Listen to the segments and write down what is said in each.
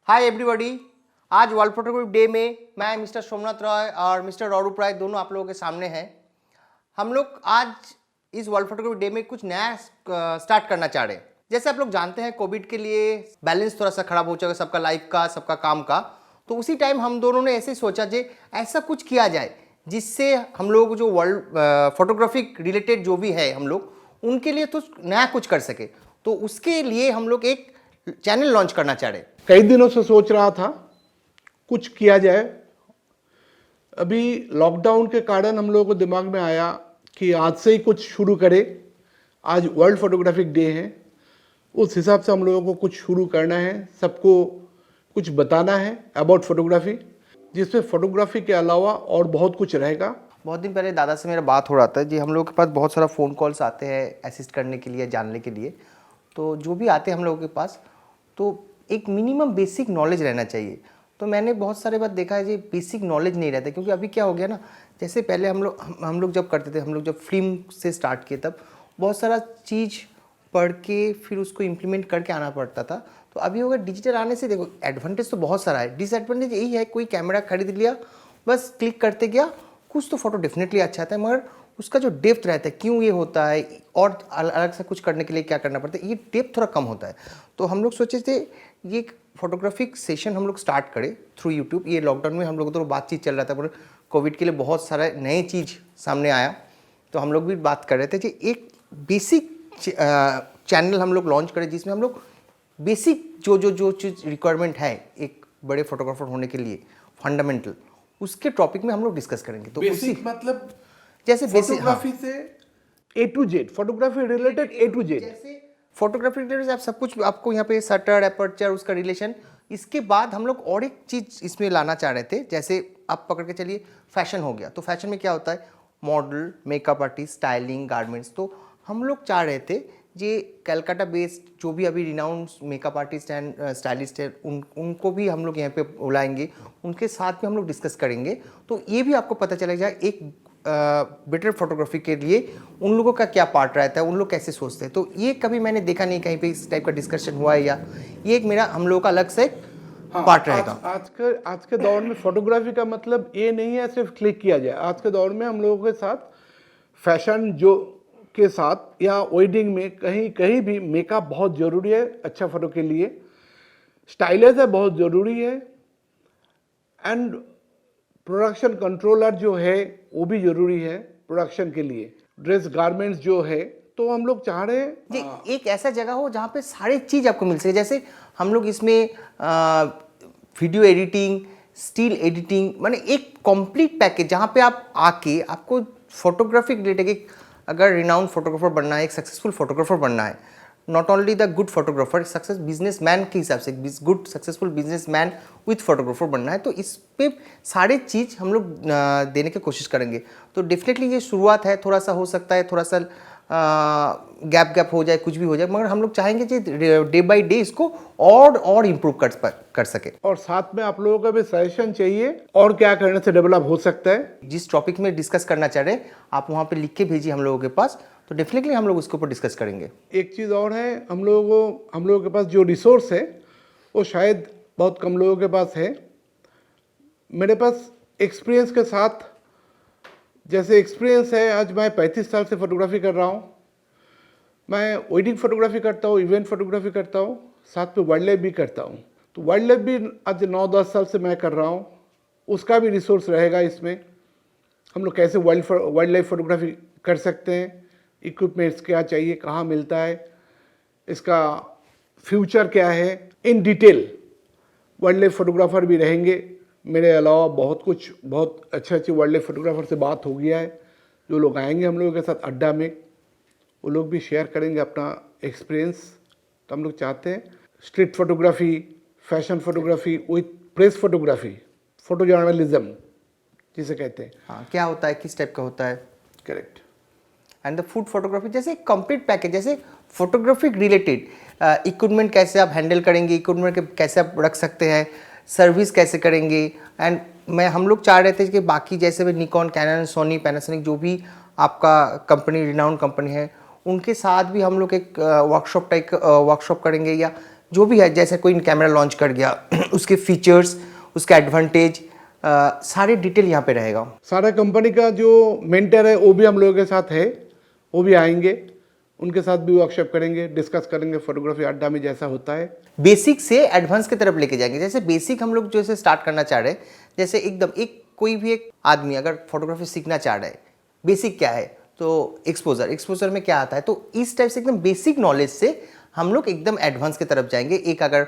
Hi everybody. आज world photography day में मैं मिस्टर सोमनाथ रॉय और मिस्टर रूप राय दोनों आप लोगों के सामने हैं। हम लोग आज इस वर्ल्ड फोटोग्राफी डे में कुछ नया स्टार्ट करना चाह रहे हैं। जैसे आप लोग जानते हैं कोविड के लिए बैलेंस थोड़ा सा खराब हो चुका है सबका लाइफ का, सबका काम का। तो उसी टाइम हम दोनों ने ऐसे सोचा जे ऐसा कुछ किया जाए जिससे हम लोग जो वर्ल्ड फोटोग्राफी रिलेटेड जो भी है हम लोग उनके लिए तो नया कुछ कर सके। तो उसके लिए हम लोग एक चैनल लॉन्च करना चाह रहे हैं। कई दिनों से सोच रहा था कुछ किया जाए। अभी लॉकडाउन के कारण हम लोगों को दिमाग में आया कि आज से ही कुछ शुरू करें। आज वर्ल्ड फोटोग्राफिक डे है, उस हिसाब से हम लोगों को कुछ शुरू करना है, सबको कुछ बताना है अबाउट फोटोग्राफी, जिसमें फोटोग्राफी के अलावा और बहुत कुछ रहेगा। बहुत दिन पहले दादा से मेरा बात हो रहा था जी। हम लोगों के पास बहुत सारा फ़ोन कॉल्स आते हैं असिस्ट करने के लिए, जानने के लिए। तो जो भी आते हैं हम लोगों के पास, तो एक मिनिमम बेसिक नॉलेज रहना चाहिए। तो मैंने बहुत सारे बात देखा है जी, बेसिक नॉलेज नहीं रहता। क्योंकि अभी क्या हो गया ना, जैसे पहले हम लोग जब करते थे, हम लोग जब फिल्म से स्टार्ट किए तब बहुत सारा चीज़ पढ़ के फिर उसको इम्प्लीमेंट करके आना पड़ता था। तो अभी होगा डिजिटल आने से देखो एडवांटेज तो बहुत सारा है, डिसएडवांटेज यही है कोई कैमरा खरीद लिया, बस क्लिक करते गया, कुछ तो फोटो डेफिनेटली अच्छा आता है, मगर उसका जो डेप्थ रहता है क्यों ये होता है और अलग से कुछ करने के लिए क्या करना पड़ता है, ये डेप्थ थोड़ा कम होता है। तो हम लोग सोचे थे ये फोटोग्राफिक सेशन हम लोग स्टार्ट करें थ्रू यूट्यूब। ये लॉकडाउन में हम लोग तो बातचीत चल रहा था, पर कोविड के लिए बहुत सारा नए चीज़ सामने आया, तो हम लोग भी बात कर रहे थे कि एक बेसिक चैनल हम लोग लॉन्च करें जिसमें हम लोग बेसिक जो चीज़ रिक्वायरमेंट है एक बड़े फोटोग्राफर होने के लिए, फंडामेंटल, उसके टॉपिक में हम लोग डिस्कस करेंगे। तो बेसिक मतलब जैसे फोटोग्राफी से A to Z, photography related A to Z. जैसे फोटोग्राफी रिलेटेड आप सब कुछ, आपको यहाँ पे शटर, एपर्चर, उसका रिलेशन। इसके बाद हम लोग और एक चीज़ इसमें लाना चाह रहे थे। जैसे आप पकड़ के चलिए फैशन हो गया, तो फैशन में क्या होता है, model, makeup artist, styling, garments. तो हम लोग चाह रहे थे जे कलकत्ता बेस्ड जो भी अभी renowned makeup artist and stylist है उनको भी हम लोग यहाँ पे बुलाएंगे, उनके साथ भी हम लोग डिस्कस करेंगे। तो ये भी आपको पता चलेगा एक बेटर फोटोग्राफी के लिए उन लोगों का क्या पार्ट रहता है, उन लोग कैसे सोचते हैं। तो ये कभी मैंने देखा नहीं कहीं पे इस टाइप का डिस्कशन हुआ है, या ये एक मेरा हम लोगों का अलग से पार्ट रहेगा। आज के दौर में फोटोग्राफी का मतलब ये नहीं है सिर्फ क्लिक किया जाए। आज के दौर में हम लोगों के साथ फैशन जो के साथ या वेडिंग में कहीं भी मेकअप बहुत ज़रूरी है अच्छा फोटो के लिए, स्टाइलिश है बहुत ज़रूरी है, एंड प्रोडक्शन कंट्रोलर जो है वो भी ज़रूरी है प्रोडक्शन के लिए, ड्रेस गारमेंट्स जो है। तो हम लोग चाह रहे हैं जी एक ऐसा जगह हो जहाँ पे सारी चीज़ आपको मिल सके। जैसे हम लोग इसमें वीडियो एडिटिंग, स्टिल एडिटिंग, माने एक कंप्लीट पैकेज जहाँ पे आप आके आपको फोटोग्राफी रिलेटेड, अगर रिनाउंड फोटोग्राफर बनना है, एक सक्सेसफुल फोटोग्राफर बनना है, not only the good photographer, success businessman के हिसाब से good successful businessman with photographer बनना है, तो इस पे सारे चीज़ हम लोग देने की कोशिश करेंगे। तो डेफिनेटली ये शुरुआत है, थोड़ा सा हो सकता है थोड़ा सा गैप हो जाए, कुछ भी हो जाए, मगर हम लोग चाहेंगे कि डे बाई डे इसको और इम्प्रूव कर सके। और साथ में आप लोगों का भी सजेशन चाहिए और क्या करने से डेवलप हो सकता है। जिस टॉपिक में डिस्कस करना चाह रहे हैं आप वहाँ पे लिख के भेजिए हम लोगों के पास, तो डेफिनेटली हम लोग उसके ऊपर डिस्कस करेंगे। एक चीज़ और है, हम लोगों के पास जो रिसोर्स है वो शायद बहुत कम लोगों के पास है। मेरे पास एक्सपीरियंस के साथ, जैसे एक्सपीरियंस है, आज मैं 35 साल से फोटोग्राफी कर रहा हूँ। मैं वेडिंग फोटोग्राफी करता हूँ, इवेंट फोटोग्राफी करता हूँ, साथ में वाइल्ड लाइफ भी करता हूँ। तो वाइल्ड लाइफ भी आज 9-10 साल से मैं कर रहा हूँ, उसका भी रिसोर्स रहेगा इसमें। हम लोग कैसे वाइल्ड लाइफ फोटोग्राफी कर सकते हैं, इक्विपमेंट्स क्या चाहिए, कहाँ मिलता है, इसका फ्यूचर क्या है, in detail wild life photographer भी रहेंगे। मेरे अलावा बहुत अच्छे वाइल्ड लाइफ फोटोग्राफर से बात हो गया है। जो लोग आएंगे हम लोगों के साथ अड्डा में, वो लोग भी शेयर करेंगे अपना एक्सपीरियंस। तो हम लोग चाहते हैं street photography, fashion photography with press photography, photo journalism जिसे कहते हैं। हाँ, क्या होता है, किस टाइप का होता है, correct. And the food photography, जैसे एक कंप्लीट पैकेज। जैसे फोटोग्राफी रिलेटेड इक्विपमेंट कैसे आप हैंडल करेंगे, इक्विपमेंट कैसे आप रख सकते हैं, सर्विस कैसे करेंगे। एंड हम लोग चाह रहे थे कि बाकी जैसे भी निकॉन, कैनन, सोनी, पैनासोनिक जो भी आपका कंपनी रिनाउंड कंपनी है, उनके साथ भी हम लोग एक वर्कशॉप करेंगे, या जो भी है, जैसे कोई कैमरा लॉन्च कर गया उसके फीचर्स, उसका एडवांटेज, सारे डिटेल यहाँ पे रहेगा। सारा कंपनी का जो मेंटर है वो भी हम लोगों के साथ है, वो भी आएंगे, उनके साथ भी वर्कशॉप करेंगे, डिस्कस करेंगे फोटोग्राफी अड्डा में जैसा होता है। बेसिक से एडवांस की तरफ लेके जाएंगे। जैसे बेसिक हम लोग जैसे स्टार्ट करना चाह रहे हैं, जैसे एकदम एक कोई भी एक आदमी अगर फोटोग्राफी सीखना चाह रहा है, बेसिक क्या है तो एक्सपोजर में क्या आता है, तो इस टाइप से एकदम बेसिक नॉलेज से हम लोग एकदम एडवांस की तरफ जाएंगे। एक अगर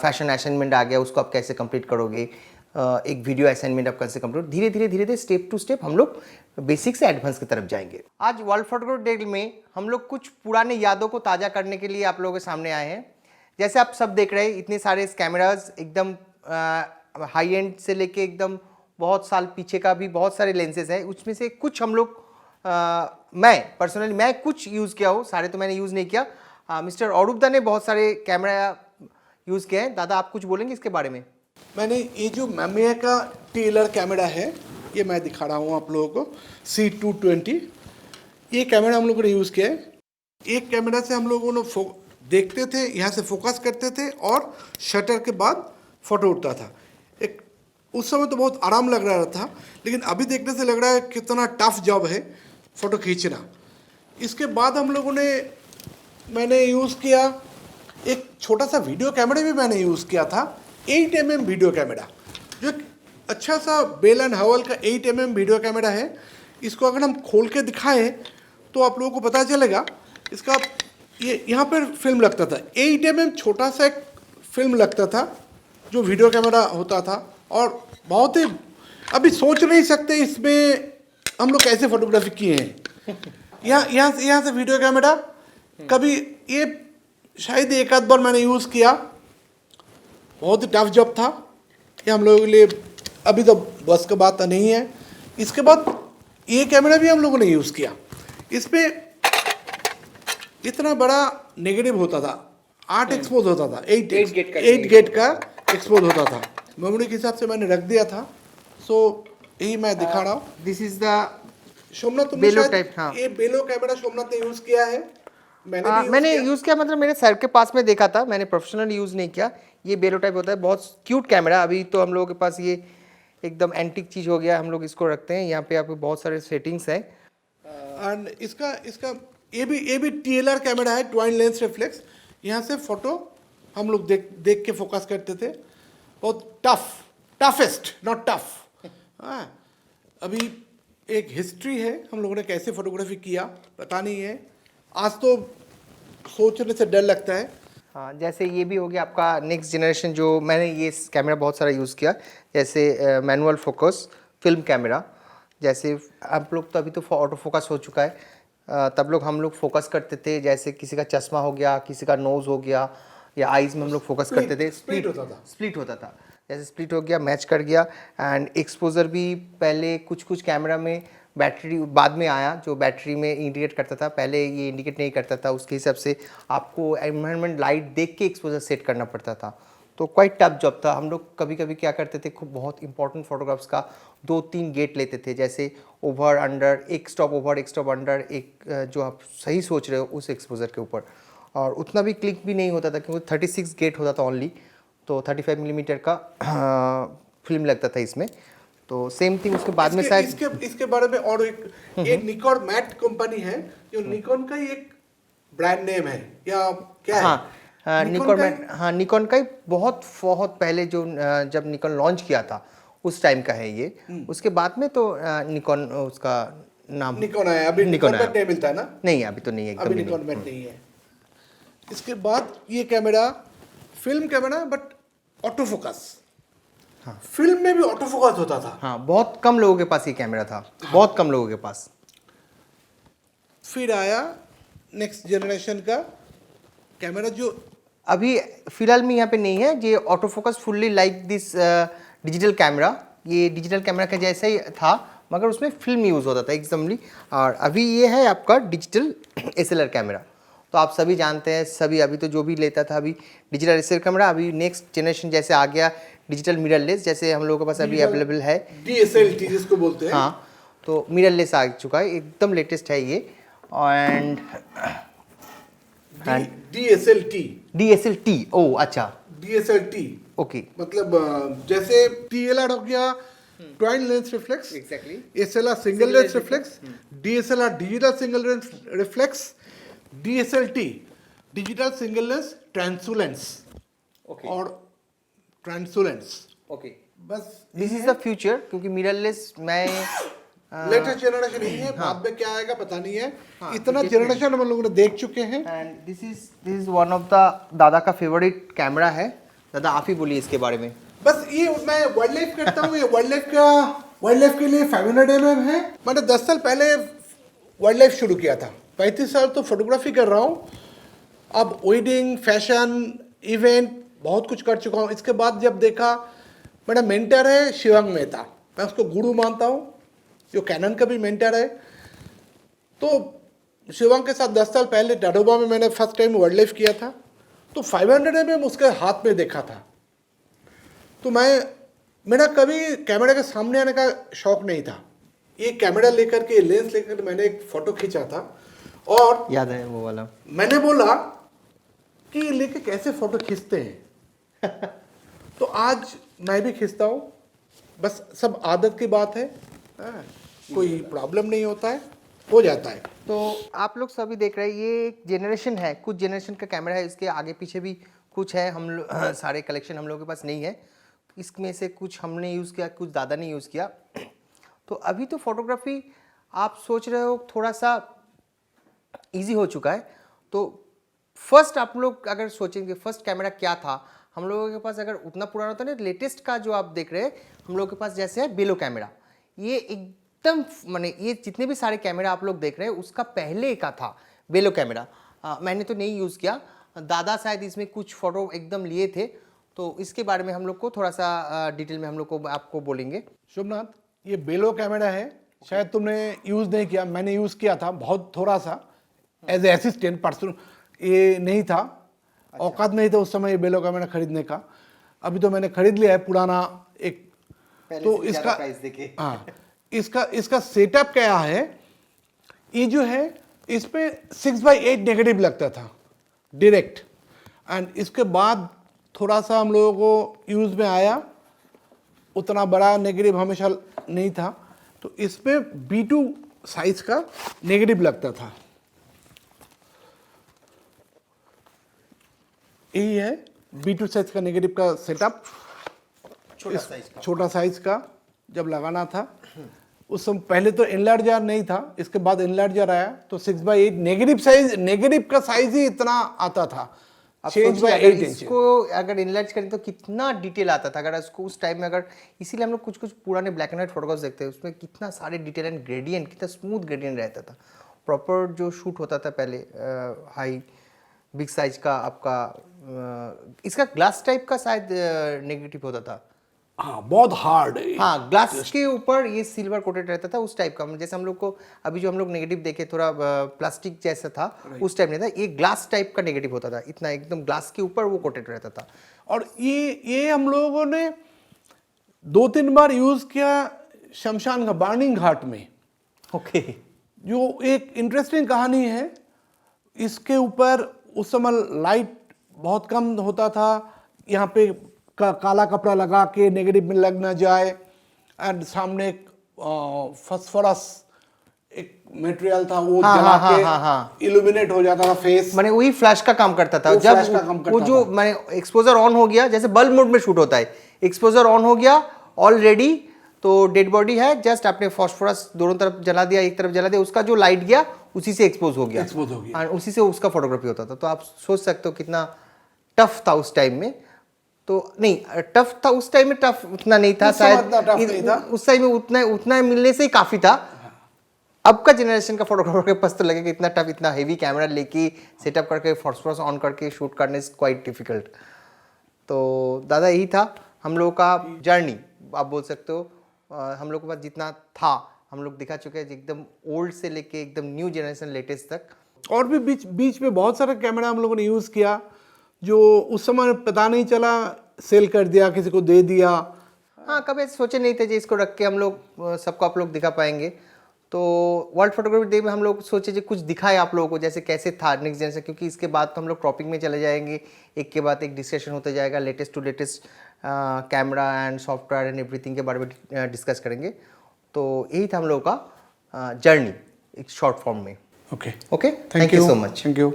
फैशन असाइनमेंट आ गया उसको आप कैसे कंप्लीट करोगे, एक वीडियो असाइनमेंट आप कैसे कंप्लीट, धीरे धीरे स्टेप टू स्टेप हम लोग बेसिक से एडवांस की तरफ जाएंगे। आज वर्ल्ड फोटोग्राफी डे में हम लोग कुछ पुराने यादों को ताज़ा करने के लिए आप लोगों के सामने आए हैं। जैसे आप सब देख रहे हैं, इतने सारे कैमराज एकदम हाई एंड से लेके एकदम बहुत साल पीछे का भी बहुत सारे लेंसेज हैं। उसमें से कुछ हम लोग मैं पर्सनली मैं कुछ यूज़ किया हूँ, सारे तो मैंने यूज़ नहीं किया। मिस्टर औरूपदा ने बहुत सारे कैमरा यूज़ किए हैं। दादा आप कुछ बोलेंगे इसके बारे में? मैंने ये जो मामिया का टेलर कैमरा है, ये मैं दिखा रहा हूँ आप लोगों को, C220, ये कैमरा हम लोगों ने यूज़ किया है। एक कैमरा से हम लोगों ने देखते थे, यहाँ से फोकस करते थे और शटर के बाद फ़ोटो उठता था। एक उस समय तो बहुत आराम लग रहा था, लेकिन अभी देखने से लग रहा है कितना टफ जॉब है फ़ोटो खींचना। इसके बाद हम लोगों ने मैंने यूज़ किया एक छोटा सा वीडियो कैमरा भी मैंने यूज़ किया था, 8mm वीडियो कैमरा, जो एक अच्छा सा बेल एंड हवल का 8mm वीडियो कैमरा है। इसको अगर हम खोल के दिखाएं तो आप लोगों को पता चलेगा। इसका ये यहाँ पर फिल्म लगता था, 8mm छोटा सा एक फिल्म लगता था जो वीडियो कैमरा होता था, और बहुत ही अभी सोच नहीं सकते इसमें हम लोग कैसे फोटोग्राफी किए हैं। यहाँ से वीडियो कैमरा कभी ये शायद एक आध बार मैंने यूज़ किया, बहुत ही टफ जॉब था ये हम लोगों के लिए, अभी तो बस का बात नहीं है। इसके बाद ये कैमरा भी हम लोगों ने यूज़ किया। इस पर इतना बड़ा नेगेटिव होता था, 8 एक्सपोज होता था, 8 गेट का एक्सपोज होता था। मेमोरी के हिसाब से मैंने रख दिया था, सो यही मैं दिखा रहा हूँ। This is the Somnath below type. हाँ, ये बेलो कैमरा सोमनाथ ने यूज़ किया है, मैंने यूज़ किया, मतलब मेरे सर के पास में देखा था, मैंने प्रोफेशनल यूज़ नहीं किया। ये बेलो टाइप होता है, बहुत क्यूट कैमरा। अभी तो हम लोगों के पास ये एकदम एंटीक चीज़ हो गया, हम लोग इसको रखते हैं। यहाँ पे आपको बहुत सारे सेटिंग्स हैं। एंड इसका ये भी TLR कैमरा है, ट्वाइन लेंस रिफ्लेक्स। यहाँ से फोटो हम लोग देख के फोकस करते थे। बहुत टफेस्ट नॉट टफ। हाँ, अभी एक हिस्ट्री है हम लोगों ने कैसे फोटोग्राफी किया पता नहीं है, आज तो सोचने से डर लगता है। हाँ, जैसे ये भी हो गया आपका नेक्स्ट जनरेशन, जो मैंने ये कैमरा बहुत सारा यूज़ किया, जैसे मैनुअल फोकस फिल्म कैमरा। जैसे आप लोग तो अभी तो ऑटो फोकस हो चुका है, तब लोग हम लोग फोकस करते थे, जैसे किसी का चश्मा हो गया, किसी का नोज़ हो गया, या आइज़ में हम लोग फोकस करते थे। स्प्लिट होता था, जैसे स्प्लिट हो गया, मैच कर गया। एंड एक्सपोजर भी पहले कुछ कैमरा में बैटरी बाद में आया, जो बैटरी में इंडिकेट करता था, पहले ये इंडिकेट नहीं करता था। उसके हिसाब से आपको एनवायरनमेंट लाइट देख के एक्सपोजर सेट करना पड़ता था, तो क्वाइट टफ जॉब था। हम लोग कभी कभी क्या करते थे, खूब बहुत इंपॉर्टेंट फोटोग्राफ्स का 2-3 गेट लेते थे, जैसे ओवर अंडर, एक स्टॉप ओवर एक स्टॉप अंडर, एक जो आप सही सोच रहे हो उस एक्सपोजर के ऊपर। और उतना भी क्लिक भी नहीं होता था, क्योंकि 36 गेट होता था ओनली, तो 35 मिलीमीटर का फिल्म लगता था इसमें। तो सेम थिंग उसके बाद में शायद इसके बारे में और एक निकॉन मैट कंपनी है, जो निकॉन का ही एक ब्रांड नेम है या क्या है? हाँ, निकॉन का ही बहुत पहले जो जब निकॉन लॉन्च किया था उस टाइम का है ये। उसके बाद में तो निकॉन उसका नाम निकॉन है। अभी निकॉन मैट नहीं मिलता है ना? नहीं, अभी तो नहीं है, अभी निकॉन मैट नहीं है। इसके बाद ये camera film camera, but auto focus. हाँ, फिल्म में भी ऑटो फोकस होता था। हाँ, बहुत कम लोगों के पास ये कैमरा था। हाँ, बहुत कम लोगों के पास। फिर आया नेक्स्ट जनरेशन का कैमरा, जो अभी फिलहाल में यहाँ पे नहीं है। ये auto focus fully like this digital camera, ये डिजिटल कैमरा का जैसा ही था, मगर उसमें फिल्म यूज़ होता था एकदमली। और अभी ये है आपका डिजिटल SLR कैमरा। तो आप सभी जानते हैं, सभी अभी तो जो भी लेता था अभी डिजिटल SLR कैमरा। अभी नेक्स्ट जनरेशन जैसे आ गया डिजिटल मिररलेस, जैसे हम लोगों के पास अभी अवेलेबल है, DSLT जिसको बोलते हैं। हाँ, तो मिररलेस आ चुका है, एकदम लेटेस्ट है ये। And DSLT। DSLT, ओ अच्छा, DSLT ओके, मतलब जैसे TLR हो गया twin lens reflex, Exactly. SLR single lens reflex, DSLR digital single lens reflex, DSLT digital single lens translucent okay, और ट्रांसुलेंस। ओके, बस दिस इज द फ्यूचर, क्योंकि mirrorless मैं latest generation ही है, बाद में क्या आएगा पता नहीं है। इतना different। जनरेशन हम लोगों ने देख चुके हैं। And this is one of the दादा का फेवरेट कैमरा है। दादा आप ही बोलिए इसके बारे में। बस ये मैं वाइल्ड लाइफ करता हूँ, ये वाइल्ड लाइफ के लिए 500 mm है। मैंने 10 साल पहले वाइल्ड लाइफ शुरू किया था, 35 साल तो फोटोग्राफी कर रहा हूँ। अब वेडिंग, फैशन, इवेंट बहुत कुछ कर चुका हूँ। इसके बाद जब देखा, मेरा मेंटर है शिवांग मेहता, मैं उसको गुरु मानता हूँ, जो कैनन का भी मेंटर है। तो शिवांग के साथ 10 साल पहले टाडोबा में मैंने फर्स्ट टाइम वाइल्ड लाइफ किया था, तो 500 mm उसके हाथ में देखा था। तो मेरा कभी कैमरा के सामने आने का शौक नहीं था। ये कैमरा लेकर के, लेंस लेकर मैंने एक फ़ोटो खींचा था और याद है वो वाला। मैंने बोला कि ये लेके कैसे फ़ोटो खींचते हैं। तो आज मैं भी खींचता हूँ, बस सब आदत की बात है। हाँ, कोई प्रॉब्लम नहीं होता है, हो जाता है। तो आप लोग सभी देख रहे हैं, ये एक जेनरेशन है, कुछ जेनरेशन का कैमरा है, इसके आगे पीछे भी कुछ है। हम लोग सारे कलेक्शन हम लोगों के पास नहीं है, इसमें से कुछ हमने यूज़ किया, कुछ दादा ने यूज़ किया। तो अभी तो फोटोग्राफी आप सोच रहे हो थोड़ा सा इजी हो चुका है। तो फर्स्ट आप लोग अगर सोचेंगे फर्स्ट कैमरा क्या था, हम लोगों के पास अगर उतना पुराना तो नहीं, लेटेस्ट का जो आप देख रहे हैं हम लोगों के पास जैसे है बेलो कैमरा, ये एकदम माने ये जितने भी सारे कैमरा आप लोग देख रहे हैं उसका पहले का था बेलो कैमरा। मैंने तो नहीं यूज़ किया, दादा शायद इसमें कुछ फ़ोटो एकदम लिए थे, तो इसके बारे में हम लोग को थोड़ा सा डिटेल में हम लोग को आपको बोलेंगे। शुभनाथ, ये बेलो कैमरा है, शायद तुमने यूज़ नहीं किया, मैंने यूज़ किया था बहुत थोड़ा सा, एज ए असिस्टेंट पर्सन। ये नहीं था, औकात नहीं था उस समय ये बेलो कैमरा खरीदने का। अभी तो मैंने खरीद लिया है पुराना एक। तो इसका प्राइस देखे, हाँ, इसका सेटअप क्या है, ये जो है इस पे 6/8 नेगेटिव लगता था डायरेक्ट, एंड इसके बाद थोड़ा सा हम लोगों को यूज़ में आया, उतना बड़ा नेगेटिव हमेशा नहीं था, तो इस पे B2 साइज का नेगेटिव लगता था। यही है B2 साइज का नेगेटिव का सेटअप, छोटा साइज का जब लगाना था। उस समय पहले तो इनलार्जर नहीं था, इसके बाद इनलार्जर आया, तो 6/8 नेगेटिव का साइज ही इतना आता था। अब 6/8 इंच। इसको अगर इनलार्ज करें तो कितना डिटेल आता था, अगर इसको उस टाइम में अगर, इसीलिए हम लोग कुछ कुछ पुराने ब्लैक एंड व्हाइट फोटोग्राफ्स देखते हैं, उसमें कितना सारे डिटेल एंड ग्रेडियंट, कितना स्मूथ ग्रेडियंट रहता था। प्रॉपर जो शूट होता था पहले हाई बिग साइज का आपका, इसका ग्लास टाइप का शायद नेगेटिव होता था। हाँ, बहुत हार्ड। हाँ, ग्लास के ऊपर ये सिल्वर कोटेड रहता था उस टाइप का, जैसे हम लोग को अभी जो हम लोग नेगेटिव देखे थोड़ा प्लास्टिक जैसा था, उस टाइप नहीं था, ये ग्लास टाइप का नेगेटिव होता था, इतना एकदम ग्लास के ऊपर वो कोटेड रहता था। और ये हम लोगों ने 2-3 बार यूज़ किया शमशान का बर्निंग घाट में। ओके, जो एक इंटरेस्टिंग कहानी है, इसके ऊपर उस समय लाइट बहुत कम होता था, यहाँ पे काला कपड़ा लगा के नेगेटिव में लग ना जाए, एंड सामने एक फास्फोरस एक मटेरियल था, वो जला के इल्यूमिनेट हो जाता था फेस, माने वही फ्लैश का काम करता था। जब वो जो माने एक्सपोजर ऑन हो गया, जैसे बल्ब मोड में शूट होता है, एक्सपोजर ऑन हो गया ऑलरेडी, तो डेड बॉडी है, जस्ट आपने फास्फोरस दोनों तरफ जला दिया, एक तरफ जला दिया, उसका जो लाइट गया उसी से एक्सपोज हो गया, और उसी से उसका फोटोग्राफी होता था। तो आप सोच सकते हो कितना टफ था उस टाइम में। तो नहीं टफ था उस टाइम में, टफ उतना नहीं था शायद, उस टाइम में उतना मिलने से ही काफी था। अब का जनरेशन का फोटोग्राफर के पास तो लगेगा इतना टफ, इतना हेवी कैमरा लेके सेटअप करके फास्फोरस ऑन करके शूट करने इज क्वाइट डिफिकल्ट। तो दादा यही था हम लोगों का जर्नी, आप बोल सकते हो। हम लोग के पास जितना था हम लोग दिखा चुके हैं, एकदम ओल्ड से लेके एकदम न्यू जनरेशन लेटेस्ट तक। और भी बीच में बहुत सारा कैमरा हम लोगों ने यूज़ किया, जो उस समय पता नहीं चला, सेल कर दिया, किसी को दे दिया। हाँ, कभी सोचे नहीं थे कि इसको रख के हम लोग सबको आप लोग दिखा पाएंगे। तो वर्ल्ड फोटोग्राफी डे में हम लोग सोचे कि कुछ दिखाए आप लोगों को, जैसे कैसे था नेक्स्ट जनरेशन, क्योंकि इसके बाद तो हम लोग टॉपिक में चले जाएंगे, एक के बाद एक डिस्कशन होते जाएगा, latest to latest camera and software and everything के बारे में डिस्कस करेंगे। तो यही था हम लोगों का जर्नी एक शॉर्ट फॉर्म में। Okay, okay, thank you so much. Thank you.